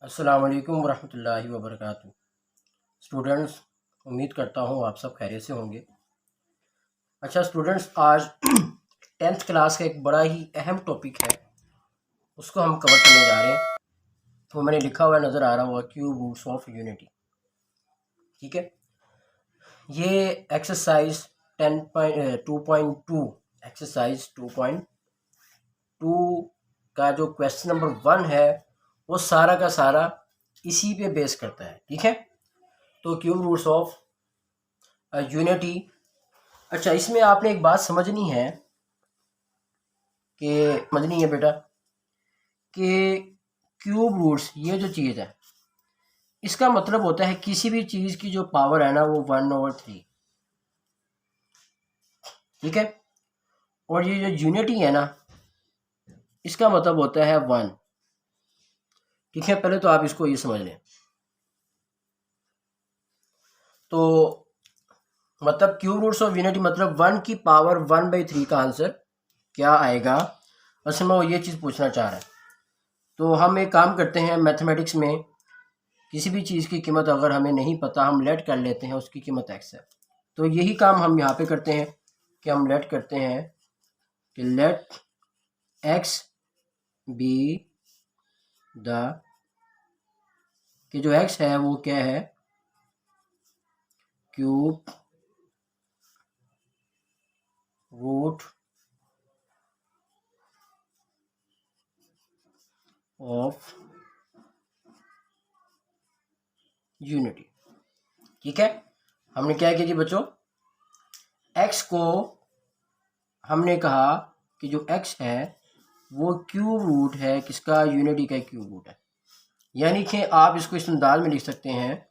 अस्सलाम वालेकुम रहमतुल्लाहि व बरकातुहू। स्टूडेंट्स, उम्मीद करता हूँ आप सब खैरियत से होंगे। अच्छा स्टूडेंट्स, आज 10th क्लास का एक बड़ा ही अहम टॉपिक है, उसको हम कवर करने जा रहे हैं। तो मैंने लिखा हुआ नज़र आ रहा होगा क्यूब रूट्स ऑफ यूनिटी। ठीक है, ये एक्सरसाइज 2.2 एक्सरसाइज 2.2 का जो क्वेश्चन नंबर 1 है वो सारा का सारा इसी पे बेस करता है। ठीक है, तो क्यूब रूट्स ऑफ यूनिटी। अच्छा, इसमें आपने एक बात समझनी है बेटा कि क्यूब रूट्स ये जो चीज़ है इसका मतलब होता है किसी भी चीज़ की जो पावर है ना वो 1/3। ठीक है, और ये जो यूनिटी है ना इसका मतलब होता है 1। ठीक है, पहले तो आप इसको ये समझ लें। तो मतलब क्यूब रूट्स ऑफ यूनिटी मतलब 1 की पावर 1/3 का आंसर क्या आएगा। असल में वो ये चीज़ पूछना चाह रहा है। तो हम एक काम करते हैं, मैथमेटिक्स में किसी भी चीज़ की कीमत अगर हमें नहीं पता हम लेट कर लेते हैं उसकी कीमत x है। तो यही काम हम यहाँ पे करते हैं कि हम लेट करते हैं कि लेट x बी द कि जो x है वो क्या है, क्यूब रूट ऑफ यूनिटी। ठीक है, हमने क्या किया जी बच्चों, x को हमने कहा कि जो x है वो क्यूब रूट है किसका, यूनिटी का क्यूब रूट है। यानी कि आप इसको इस अंदाज में लिख सकते हैं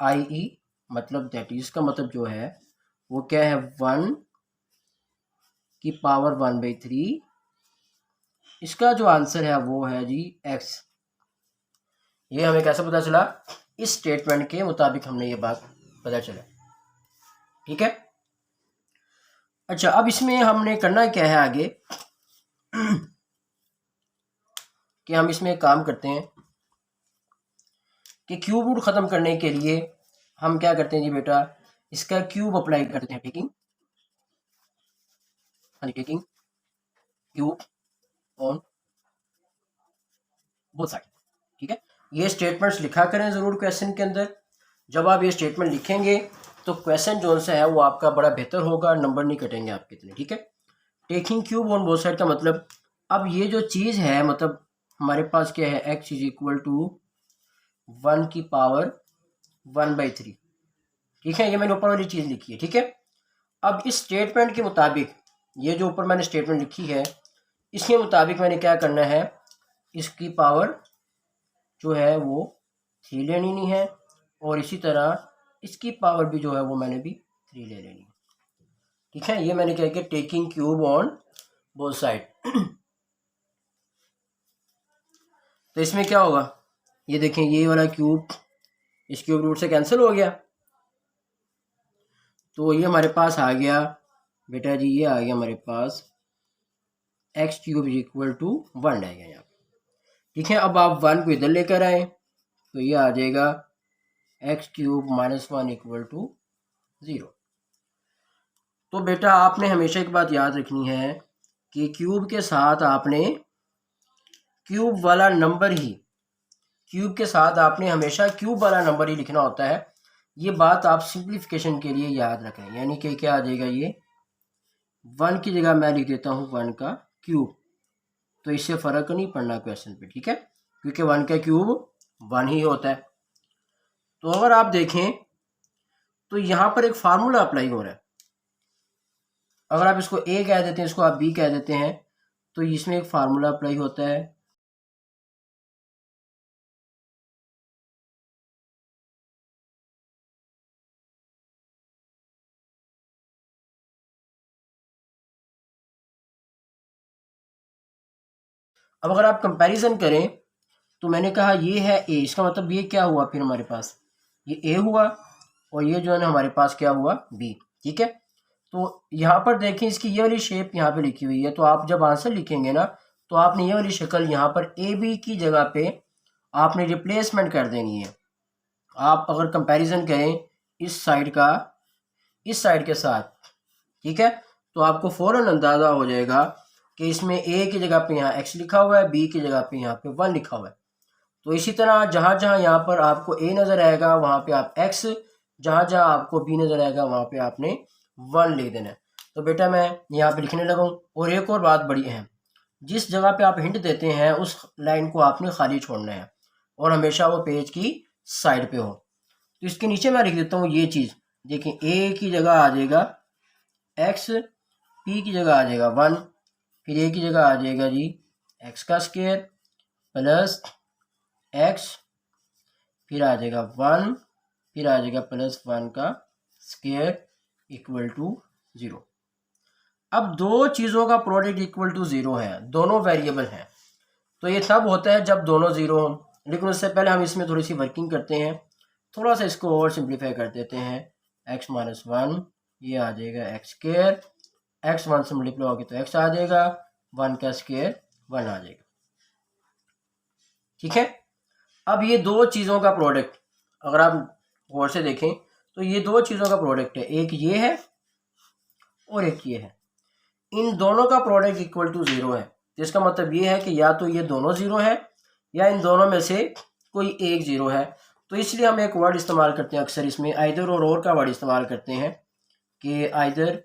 i.e. मतलब दैट इज का मतलब जो है वो क्या है 1 की पावर 1/3। इसका जो आंसर है वो है जी x। ये हमें कैसे पता चला, इस स्टेटमेंट के मुताबिक हमने ये बात पता चला। ठीक है, अच्छा अब इसमें हमने करना क्या है आगे कि हम इसमें एक काम करते हैं कि क्यूब रूट ख़त्म करने के लिए हम क्या करते हैं जी बेटा, इसका क्यूब अप्लाई करते हैं। Taking taking cube on both side. ठीक है, ये स्टेटमेंट्स लिखा करें ज़रूर क्वेश्चन के अंदर। जब आप ये स्टेटमेंट लिखेंगे तो क्वेश्चन जो सा है वो आपका बड़ा बेहतर होगा, नंबर नहीं कटेंगे आपके इतने। ठीक है, taking cube on both side का मतलब अब ये जो चीज़ है मतलब हमारे पास क्या है, x इज इक्वल टू 1 की पावर 1/3। ठीक है, ये मैंने ऊपर वाली चीज़ लिखी है। ठीक है, अब इस स्टेटमेंट के मुताबिक ये जो ऊपर मैंने स्टेटमेंट लिखी है इसके मुताबिक मैंने क्या करना है, इसकी पावर जो है वो 3 लेनी है और इसी तरह इसकी पावर भी जो है वो मैंने भी 3 ले लेनी है। ठीक है, ये मैंने क्या किया, taking cube on both side. तो इसमें क्या होगा, ये देखें ये वाला क्यूब इस क्यूब रूट से कैंसिल हो गया, तो ये हमारे पास आ गया बेटा जी, ये आ गया हमारे पास x cube is equal to 1 रहेगा यहाँ। ठीक है, अब आप 1 को इधर लेकर आए तो ये आ जाएगा x क्यूब -1 इक्वल टू 0। तो बेटा आपने हमेशा एक बात याद रखनी है कि क्यूब के साथ आपने क्यूब वाला नंबर ही, क्यूब के साथ आपने हमेशा क्यूब वाला नंबर ही लिखना होता है। ये बात आप सिंप्लीफिकेशन के लिए याद रखें, यानी कि क्या आ जाएगा, ये 1 की जगह मैं लिख देता हूँ 1 का क्यूब, तो इससे फ़र्क नहीं पड़ना क्वेश्चन पे। ठीक है, क्योंकि 1 का क्यूब 1 ही होता है। तो अगर आप देखें तो यहाँ पर एक फार्मूला अप्लाई हो रहा है। अगर आप इसको ए कह देते हैं, इसको आप बी कह देते हैं, तो इसमें एक फार्मूला अप्लाई होता है। अब अगर आप कंपैरिजन करें तो मैंने कहा ये है ए, इसका मतलब ये क्या हुआ, फिर हमारे पास ये ए हुआ और ये जो है ना हमारे पास क्या हुआ, बी। ठीक है, तो यहाँ पर देखें इसकी ये वाली शेप यहाँ पे लिखी हुई है, तो आप जब आंसर लिखेंगे ना तो आपने ये वाली शक्ल यहाँ पर ए बी की जगह पे आपने रिप्लेसमेंट कर देनी है। आप अगर कंपैरिजन करें इस साइड का इस साइड के साथ, ठीक है, तो आपको फ़ौरन अंदाज़ा हो जाएगा कि इसमें ए की जगह पे यहाँ एक्स लिखा हुआ है, बी की जगह पे यहाँ पे 1 लिखा हुआ है। तो इसी तरह जहाँ जहाँ यहाँ पर आपको ए नज़र आएगा वहाँ पे आप एक्स, जहाँ जहाँ आपको बी नज़र आएगा वहाँ पे आपने 1 लिख देना है। तो बेटा मैं यहाँ पे लिखने लगा हूँ। और एक और बात बड़ी अहम, जिस जगह पे आप हिंट देते हैं उस लाइन को आपने खाली छोड़ना है और हमेशा वो पेज की साइड पे हो। तो इसके नीचे मैं लिख देता हूँ ये चीज़, देखिए ए की जगह आ जाएगा एक्स, पी की जगह आ जाएगा 1, फिर ए की जगह आ जाएगा जी एक्स का स्क्वायर प्लस एक्स, फिर आ जाएगा 1, फिर आ जाएगा प्लस 1 का स्क्वायर इक्वल टू 0। अब दो चीज़ों का प्रोडक्ट इक्वल टू 0 है, दोनों वेरिएबल हैं, तो ये तब होता है जब दोनों 0 हों। लेकिन उससे पहले हम इसमें थोड़ी सी वर्किंग करते हैं, थोड़ा सा इसको और सिंप्लीफाई कर देते हैं। x माइनस 1 ये आ जाएगा एक्स स्क्वायर, एक्स 1 से मल्टीप्लाई होगी तो x आ जाएगा, 1 का स्क्वायर 1 आ जाएगा। ठीक है, अब ये दो चीज़ों का प्रोडक्ट अगर आप गौर से देखें तो ये दो चीज़ों का प्रोडक्ट है, एक ये है और एक ये है। इन दोनों का प्रोडक्ट इक्वल टू 0 है, तो इसका मतलब ये है कि या तो ये दोनों 0 है या इन दोनों में से कोई एक 0 है। तो इसलिए हम एक वर्ड इस्तेमाल करते हैं अक्सर इसमें, आइदर और का वर्ड इस्तेमाल करते हैं कि आइदर,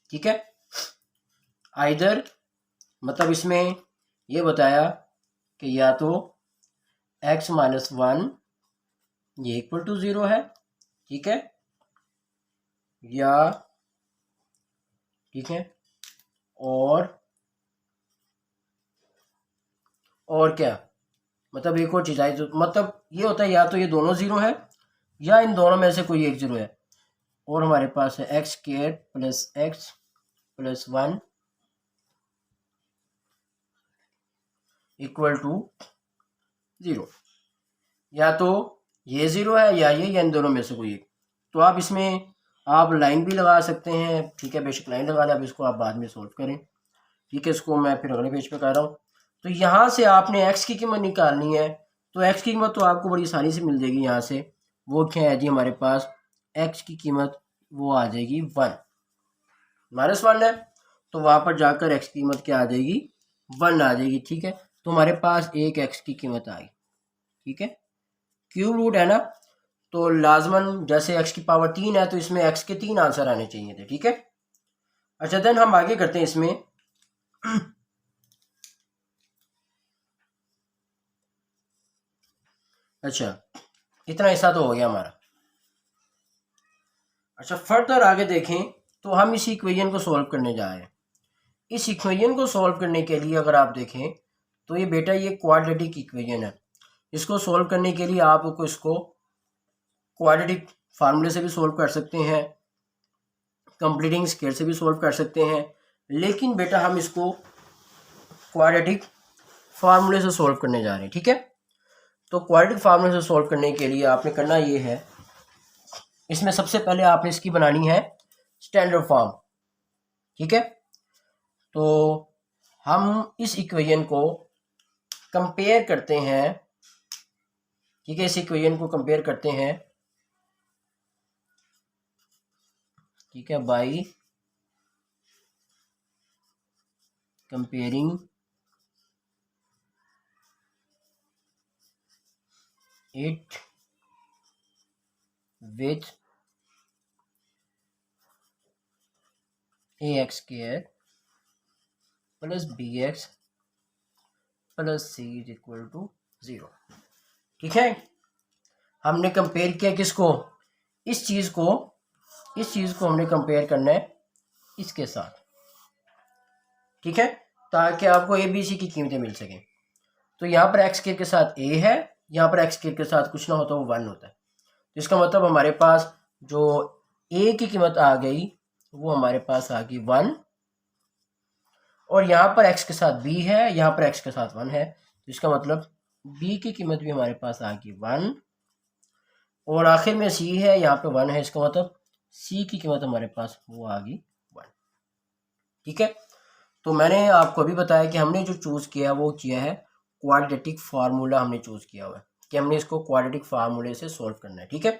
ठीक है, आइदर मतलब इसमें ये बताया कि या तो x माइनस 1 ये इक्वल टू 0 है, ठीक है, या ठीक है, और क्या, मतलब एक और चीज़ आई, तो मतलब ये होता है या तो ये दोनों 0 है या इन दोनों में से कोई एक 0 है। और हमारे पास है x square plus x plus 1 equal to 0, या तो ये 0 है या ये, या इन दोनों में से कोई एक। तो आप इसमें आप लाइन भी लगा सकते हैं, ठीक है, बेशक लाइन लगा लें, अब इसको आप बाद में सोल्व करें, ठीक है। इसको मैं फिर अगले पेज पे कर रहा हूँ। तो यहाँ से आपने x की कीमत निकालनी है, तो x की कीमत तो आपको बड़ी आसानी से मिल जाएगी। यहाँ से वो क्या है जी, हमारे पास x की कीमत वो आ जाएगी 1, माइनस 1 है, तो वहाँ पर जाकर x की कीमत क्या आ जाएगी, 1 आ जाएगी, ठीक है। तो हमारे पास एक x की कीमत आई, ठीक है, क्यूब रूट है ना, तो लाजमन जैसे x की पावर 3 है तो इसमें x के 3 आंसर आने चाहिए थे, ठीक है। अच्छा, देन हम आगे करते हैं इसमें अच्छा, इतना हिस्सा तो हो गया हमारा। अच्छा, फर्दर आगे देखें तो हम इस इक्वेशन को सॉल्व करने जा रहे हैं। इस इक्वेशन को सॉल्व करने के लिए अगर आप देखें तो ये बेटा ये क्वाड्रेटिक इक्वेशन है। इसको सॉल्व करने के लिए आपको इसको क्वाड्रेटिक फार्मूले से भी सॉल्व कर सकते हैं, कंप्लीटिंग स्केयर से भी सॉल्व कर सकते हैं, लेकिन बेटा हम इसको क्वाड्रेटिक फार्मूले से सॉल्व करने जा रहे हैं, ठीक है। तो क्वाड्रेटिक फार्मूले से सॉल्व करने के लिए आपने करना ये है, इसमें सबसे पहले आपने इसकी बनानी है स्टैंडर्ड फॉर्म, ठीक है। तो हम इस इक्वेशन को कंपेयर करते हैं, ठीक है, इस इक्वेशन को कंपेयर करते हैं, ठीक है, by comparing it with ax square plus bx plus c is equal to 0, ठीक है। हमने कंपेयर किया किसको, इस चीज़ को हमने कंपेयर करना है इसके साथ, ठीक है, ताकि आपको ए बी सी की कीमतें मिल सकें। तो यहाँ पर एक्स के साथ ए है, यहाँ पर एक्स के साथ कुछ ना होता वो 1 होता है, तो इसका मतलब हमारे पास जो ए की कीमत आ गई वो हमारे पास आ गई 1, और यहाँ पर एक्स के साथ बी है, यहाँ पर एक्स के साथ 1 है, तो इसका मतलब बी की कीमत भी हमारे पास आ गई 1, और आखिर में सी है, यहाँ पे 1 है, इसका मतलब सी की कीमत हमारे पास वो आ गई 1, ठीक है। तो मैंने आपको अभी बताया कि हमने जो चूज़ किया वो किया है क्वाड्रेटिक फार्मूला हमने चूज़ किया हुआ है कि हमने इसको क्वाड्रेटिक फार्मूले से सॉल्व करना है, ठीक है।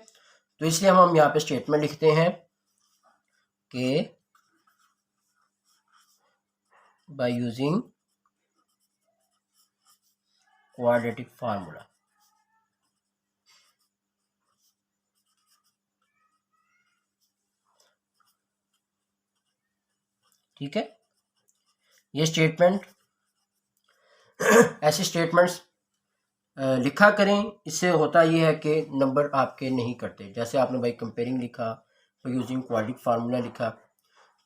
तो इसलिए हम यहाँ पे स्टेटमेंट लिखते हैं कि बाय यूजिंग क्वाड्रेटिक फार्मूला, ठीक है। ये स्टेटमेंट ऐसे स्टेटमेंट्स लिखा करें, इससे होता ये है कि नंबर आपके नहीं कटते। जैसे आपने भाई कंपेयरिंग लिखा, तो यूजिंग क्वाड्रेटिक फार्मूला लिखा।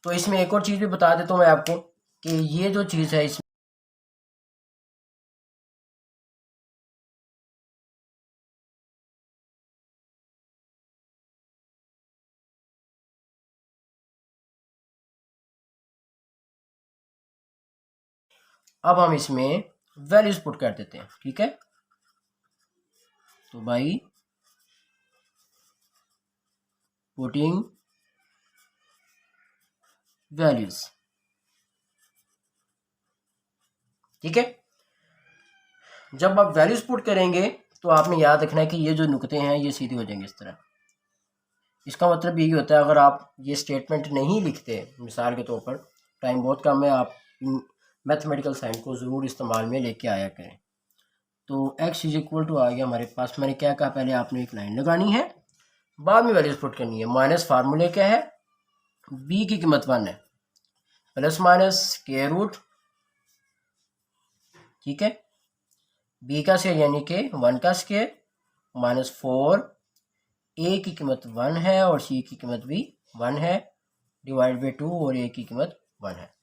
तो इसमें एक और चीज़ भी बता देता हूँ मैं आपको कि ये जो चीज़ है इसमें अब हम इसमें वैल्यूज पुट कर देते हैं, ठीक है। तो भाई पुटिंग वैल्यूज, ठीक है। जब आप वैल्यूज पुट करेंगे तो आपने याद रखना है कि ये जो नुकते हैं ये सीधे हो जाएंगे इस तरह। इसका मतलब यही होता है अगर आप ये स्टेटमेंट नहीं लिखते, मिसाल के तौर पर टाइम बहुत कम है, आप मैथमेटिकल साइन को ज़रूर इस्तेमाल में लेके आया करें। तो x इज इक्वल टू आ गया हमारे पास। मैंने क्या कहा, पहले आपने एक लाइन लगानी है, बाद में वैल्यूज पुट करनी है। माइनस फार्मूले क्या है, b की कीमत 1 है, प्लस माइनस स्क्वायर रूट, ठीक है, b का स्क्वायर यानी कि 1 का स्क्वायर माइनस 4, a की कीमत 1 है और c की कीमत भी 1 है, डिवाइड बाई 2 और a की कीमत 1 है।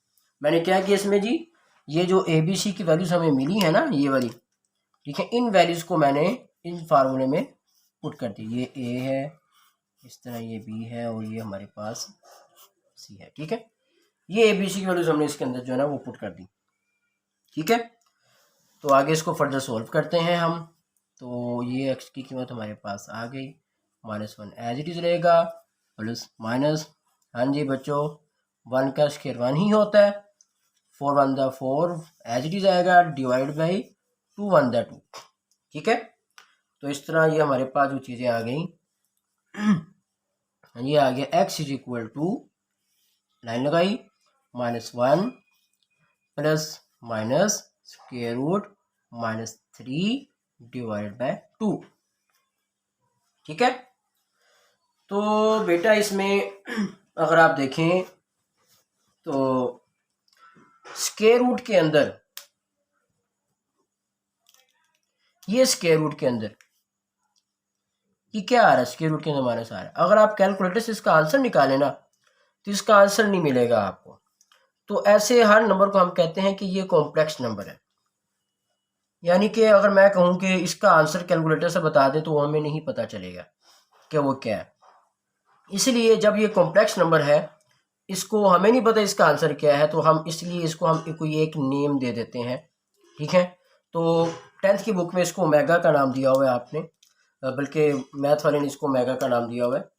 मैंने क्या किया इसमें जी, ये जो ए बी सी की वैल्यूज हमें मिली है ना, ये वाली, ठीक है, इन वैल्यूज को मैंने इन फार्मूले में पुट कर दी। ये ए है, इस तरह ये बी है और ये हमारे पास सी है, ठीक है। ये ए बी सी की वैल्यूज हमने इसके अंदर जो है ना वो पुट कर दी, ठीक है। तो आगे इसको फर्दर सोल्व करते हैं हम। तो ये एक्स की कीमत हमारे पास आ गई, -1 एज इट इज रहेगा, प्लस माइनस, हाँ जी बच्चों, 1 का स्क्वायर 1 ही होता है, 4 1 दा 4 एज इट इज आएगा, डिवाइड बाई 2 1 दा 2, ठीक है। तो इस तरह ये हमारे पास जो चीज़ें आ गई, ये आ गया x is equal to, line लगाई, -1 plus minus square root -3 divide by 2, ठीक है। तो बेटा इसमें अगर आप देखें तो स्क्वायर रूट के अंदर, ये स्क्वायर रूट के अंदर ये क्या आ रहा है, स्क्वायर रूट के अंदर माइनस आ रहा है। अगर आप कैलकुलेटर से इसका आंसर निकालें ना तो इसका आंसर नहीं मिलेगा आपको। तो ऐसे हर नंबर को हम कहते हैं कि ये कॉम्प्लेक्स नंबर है, यानी कि अगर मैं कहूँ कि इसका आंसर कैलकुलेटर से बता दें तो हमें नहीं पता चलेगा कि वो क्या है। इसलिए जब ये कॉम्प्लेक्स नंबर है, इसको हमें नहीं पता इसका आंसर क्या है, तो हम इसलिए इसको हम कोई एक नेम दे देते हैं, ठीक है। तो 10th की बुक में इसको ओमेगा का नाम दिया हुआ है आपने, बल्कि मैथ वाले ने इसको ओमेगा का नाम दिया हुआ है।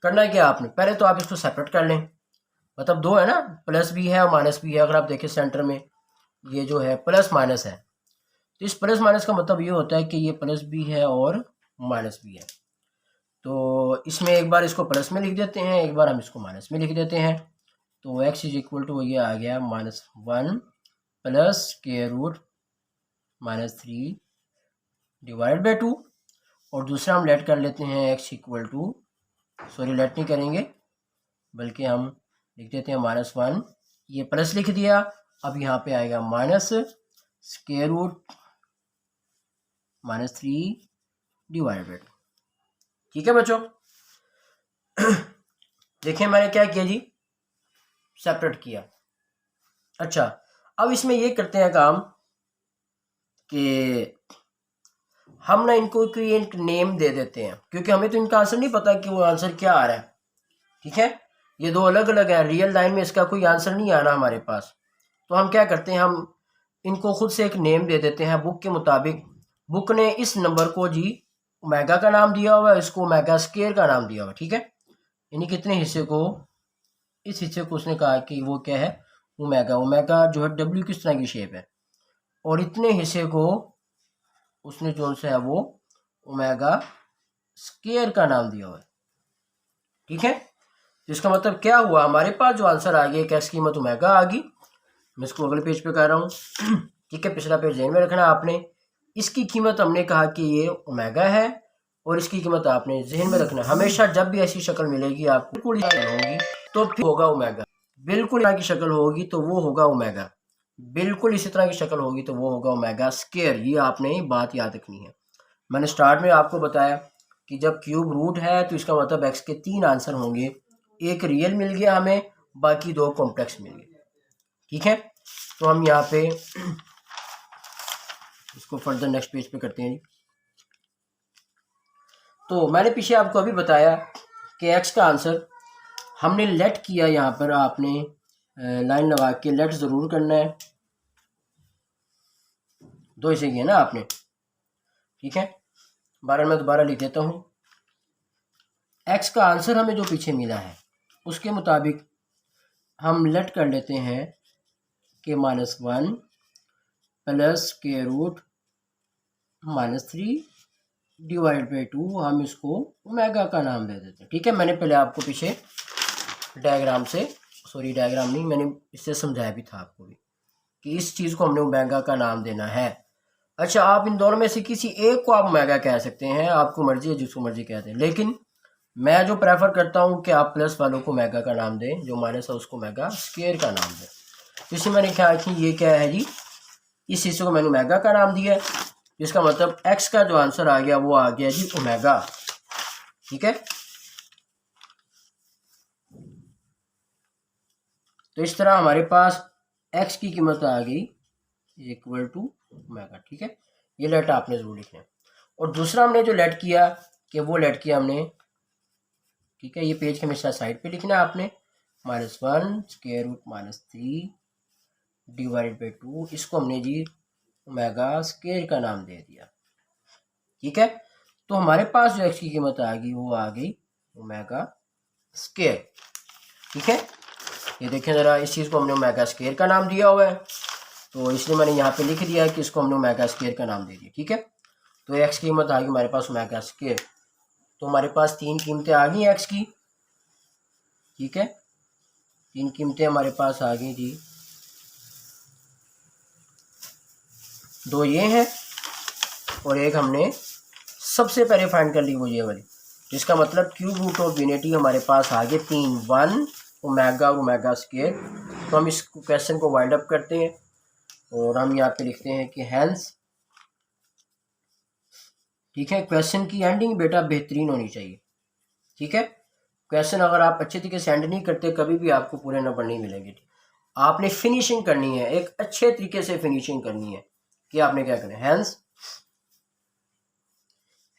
करना है क्या आपने, पहले तो आप इसको सेपरेट कर लें, मतलब दो है ना, प्लस भी है और माइनस भी है। अगर आप देखें सेंटर में ये जो है प्लस माइनस है, तो इस प्लस माइनस का मतलब ये होता है कि ये प्लस भी है और माइनस भी है। तो इसमें एक बार इसको प्लस में लिख देते हैं, एक बार हम इसको माइनस में लिख देते हैं। तो x इज इक्वल टू ये आ गया -1 plus square root -3 divide by 2, और दूसरा हम लेट कर लेते हैं x equal to, sorry let नहीं करेंगे बल्कि हम लिख देते हैं -1, ये प्लस लिख दिया, अब यहाँ पे आएगा minus square root -3 divide by 2, ठीक है बच्चों। देखिए मैंने क्या किया जी, सेपरेट किया। अच्छा, अब इसमें ये करते हैं काम कि हम ना इनको कोई एक नेम दे देते हैं, क्योंकि हमें तो इनका आंसर नहीं पता कि वो आंसर क्या आ रहा है, ठीक है। ये दो अलग अलग है, रियल लाइन में इसका कोई आंसर नहीं आना हमारे पास। तो हम क्या करते हैं, हम इनको खुद से एक नेम दे देते हैं बुक के मुताबिक। बुक ने इस नंबर को जी ओमेगा का नाम दिया हुआ है, इसको ओमेगा स्क्वायर का नाम दिया हुआ है, ठीक है। यानी कितने हिस्से को, इस हिस्से को उसने कहा कि वो क्या है, ओमेगा। ओमेगा जो है डब्ल्यू किस तरह की शेप है, और इतने हिस्से को उसने जो सा है वो ओमेगा स्क्वायर का नाम दिया हुआ है। ठीक है, तो इसका मतलब क्या हुआ, हमारे पास जो आंसर आ गया एक्स की कीमत ओमेगा आ गई। मैं इसको अगले पेज पे कर रहा हूँ। ठीक है, पिछला पेज ध्यान में रखना आपने। इसकी कीमत हमने कहा कि ये ओमेगा है, और इसकी कीमत आपने जहन में रखना। हमेशा जब भी ऐसी शक्ल मिलेगी आपको बिल्कुल होगी तो फिर होगा ओमेगा। बिल्कुल तरह की शक्ल होगी तो वो होगा ओमेगा। बिल्कुल इसी तरह की शक्ल होगी तो वो होगा ओमेगा स्क्वायर। ये आपने बात याद रखनी है। मैंने स्टार्ट में आपको बताया कि जब क्यूब रूट है तो इसका मतलब एक्स के 3 आंसर होंगे। एक रियल मिल गया हमें, बाकी 2 कॉम्प्लेक्स मिल गए। ठीक है, तो हम यहाँ पे इसको फर्दर नेक्स्ट पेज पे करते हैं जी। तो मैंने पीछे आपको अभी बताया कि एक्स का आंसर हमने लेट किया। यहाँ पर आपने लाइन लगा के लेट ज़रूर करना है, 2 हिस्से किए ना आपने। ठीक है, बारह मैं दोबारा लिख देता हूँ। एक्स का आंसर हमें जो पीछे मिला है उसके मुताबिक हम लेट कर लेते हैं कि -1 प्लस के रूट -3 डिवाइड बाई 2, हम इसको ओमेगा का नाम दे देते हैं। ठीक है, मैंने पहले आपको पीछे डायग्राम नहीं, मैंने इससे समझाया भी था आपको भी कि इस चीज़ को हमने ओमेगा का नाम देना है। अच्छा, आप इन दोनों में से किसी एक को आप ओमेगा कह सकते हैं, आपको मर्जी है जिसको मर्जी कहते हैं, लेकिन मैं जो प्रेफर करता हूं कि आप प्लस वालों को ओमेगा का नाम दें, जो माइनस है उसको ओमेगा स्क्वायर का नाम दें। इसलिए मैंने कहा कि ये क्या है जी, इस हिस्से को मैंने ओमेगा का नाम दिया है, जिसका मतलब एक्स का जो आंसर आ गया वो आ गया जी ओमेगा। ठीक है, तो इस तरह हमारे पास एक्स की कीमत आ गई इक्वल टू ओमेगा। ठीक है, ये लेट आपने जरूर लिखना है। और दूसरा हमने जो लेट किया कि वो लेट किया हमने, ठीक है, ये पेज के हमेशा साइड पे लिखना है आपने, -1 स्क्वायर रूट -3 डिवाइड बाई 2, इसको हमने जी ओमेगा स्क्वायर का नाम दे दिया। ठीक है, तो हमारे पास जो एक्स की कीमत आ गई वो आ गई ओमेगा स्क्वायर। ठीक है, ये देखें ज़रा, इस चीज़ को हमने ओमेगा स्क्वायर का नाम दिया हुआ है, तो इसलिए मैंने यहाँ पे लिख दिया है कि इसको हमने ओमेगा स्क्वायर का नाम दे दिया। ठीक है, तो एक्स की कीमत आ गई हमारे पास ओमेगा स्क्वायर। तो हमारे पास 3 कीमतें आ गई एक्स की। ठीक है, 3 कीमतें हमारे पास आ गई जी, 2 ये हैं और एक हमने सबसे पहले फाइंड कर ली वो ये वाली। तो इसका मतलब क्यूब रूट ऑफ यूनिटी हमारे पास आ गए 3, 1 ओमेगा और ओमेगा स्क्वायर। तो हम इस क्वेश्चन को वाइंड अप करते हैं और हम यहाँ पे लिखते हैं कि हेंस। ठीक है, क्वेश्चन की एंडिंग बेटा बेहतरीन होनी चाहिए। ठीक है, क्वेश्चन अगर आप अच्छे तरीके से एंड नहीं करते कभी भी आपको पूरे नंबर नहीं मिलेंगे। आपने फिनिशिंग करनी है, एक अच्छे तरीके से फिनिशिंग करनी है कि आपने क्या करना है।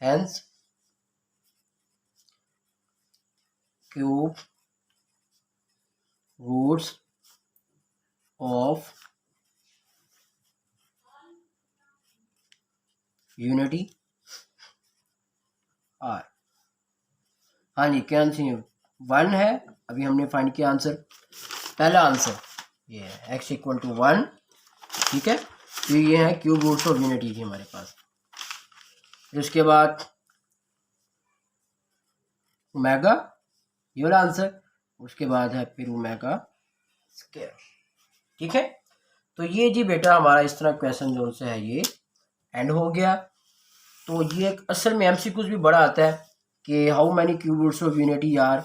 Hence cube roots of unity are. हाँ जी, क्या आंसर 1 है। अभी हमने फाइंड किया आंसर, पहला आंसर ये है x इक्वल टू 1। ठीक है, तो ये है क्यूब रूट्स ऑफ यूनिटी की हमारे पास। फिर उसके बाद ओमेगा, ये वाला आंसर। उसके बाद है फिर ओमेगा स्क्वायर। ठीक है, तो ये जी बेटा हमारा इस तरह क्वेश्चन जो से है ये एंड हो गया। तो ये एक असल में एमसीक्यूज भी बड़ा आता है कि how many cube roots of unity are.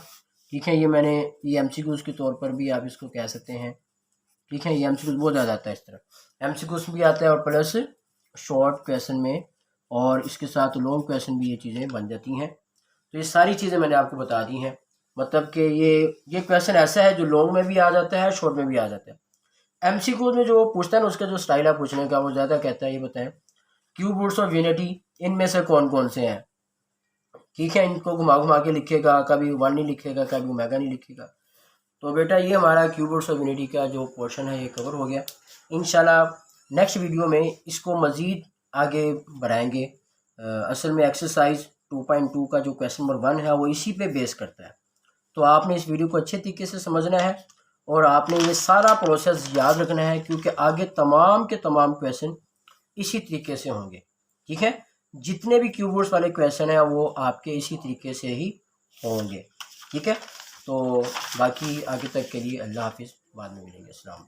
ठीक है, ये एमसीक्यूज के तौर पर भी आप इसको कह सकते हैं। ठीक है, ये एमसीक्यूज बहुत ज़्यादा आता है, इस तरह एमसीक्यूज भी आता है और प्लस शॉर्ट क्वेश्चन में, और इसके साथ लॉन्ग क्वेश्चन भी ये चीज़ें बन जाती हैं। तो ये सारी चीज़ें मैंने आपको बता दी हैं। मतलब कि ये क्वेश्चन ऐसा है जो लॉन्ग में भी आ जाता है, शॉर्ट में भी आ जाता है। एमसीक्यूज में जो पूछता है ना, उसका जो स्टाइल है पूछने का वो ज़्यादा कहता है, ये बताएं क्यूब रूट्स ऑफ यूनिटी इनमें से कौन कौन से हैं। ठीक है, इनको घुमा घुमा के लिखेगा, कभी 1 नहीं लिखेगा, कभी ओमेगा नहीं लिखेगा। तो बेटा ये हमारा क्यूब रूट्स ऑफ यूनिटी का जो पोर्शन है ये कवर हो गया। इंशाल्लाह नेक्स्ट वीडियो में इसको मज़ीद आगे बढ़ाएंगे। असल में एक्सरसाइज 2.2 का जो क्वेश्चन नंबर 1 है वो इसी पे बेस करता है। तो आपने इस वीडियो को अच्छे तरीके से समझना है और आपने ये सारा प्रोसेस याद रखना है, क्योंकि आगे तमाम के तमाम क्वेश्चन इसी तरीके से होंगे। ठीक है, जितने भी कीवर्ड्स वाले क्वेश्चन हैं वो आपके इसी तरीके से ही होंगे। ठीक है, तो बाकी आगे तक के लिए अल्लाह हाफिज़, बाद में मिलेंगे। अस्सलाम।